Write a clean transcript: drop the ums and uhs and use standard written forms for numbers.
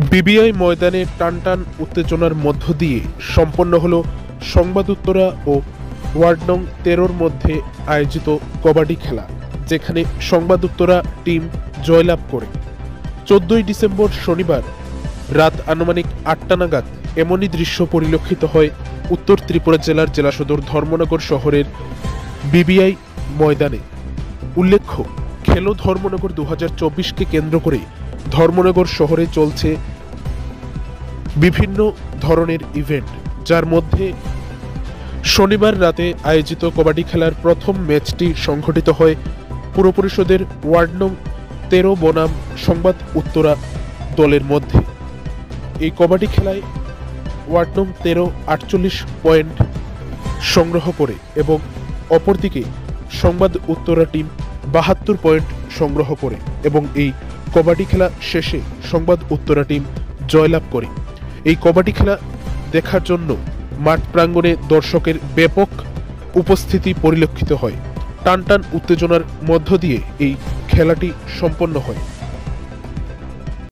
BBI ময়দানে টানটান উত্তেজনার মধ্য দিয়ে সম্পন্ন হল সংবাদ উত্তরা ও ওয়ার্ড নং 13-র মধ্যে আয়োজিত কবাডি খেলা, যেখানে সংবাদ উত্তরা টিম জয়লাভ করে। 14ই ডিসেম্বর শনিবার রাত আনুমানিক 8টা নাগাদ এমনই দৃশ্য পরিলক্ষিত হয় উত্তর ত্রিপুরা জেলার জেলা সদর ধর্মনগর শহরের বিবিআই ময়দানে। উল্লেখ্য, খেলো ধর্মনগর 2024-কে কেন্দ্র করে ধর্মনগর শহরে চলছে বিভিন্ন ধরনের ইভেন্ট, যার মধ্যে শনিবার রাতে আয়োজিত কবাডি খেলার প্রথম ম্যাচটি সংঘটিত হয় পুর পরিষদের ওয়ার্ড নং 13 বনাম সংবাদ উত্তরা দলের মধ্যে। এই কবাডি খেলায় ওয়ার্ড নং 13 48 পয়েন্ট সংগ্রহ করে এবং অপরদিকে সংবাদ উত্তরা টিম 72 পয়েন্ট সংগ্রহ করে এবং এই কবাডি খেলা শেষে সংবাদ উত্তরা টিম জয়লাভ করে। এই কবাডি খেলা দেখার জন্য মাঠ প্রাঙ্গণে দর্শকের ব্যাপক উপস্থিতি পরিলক্ষিত হয়। টানটান উত্তেজনার মধ্য দিয়ে এই খেলাটি সম্পন্ন হয়।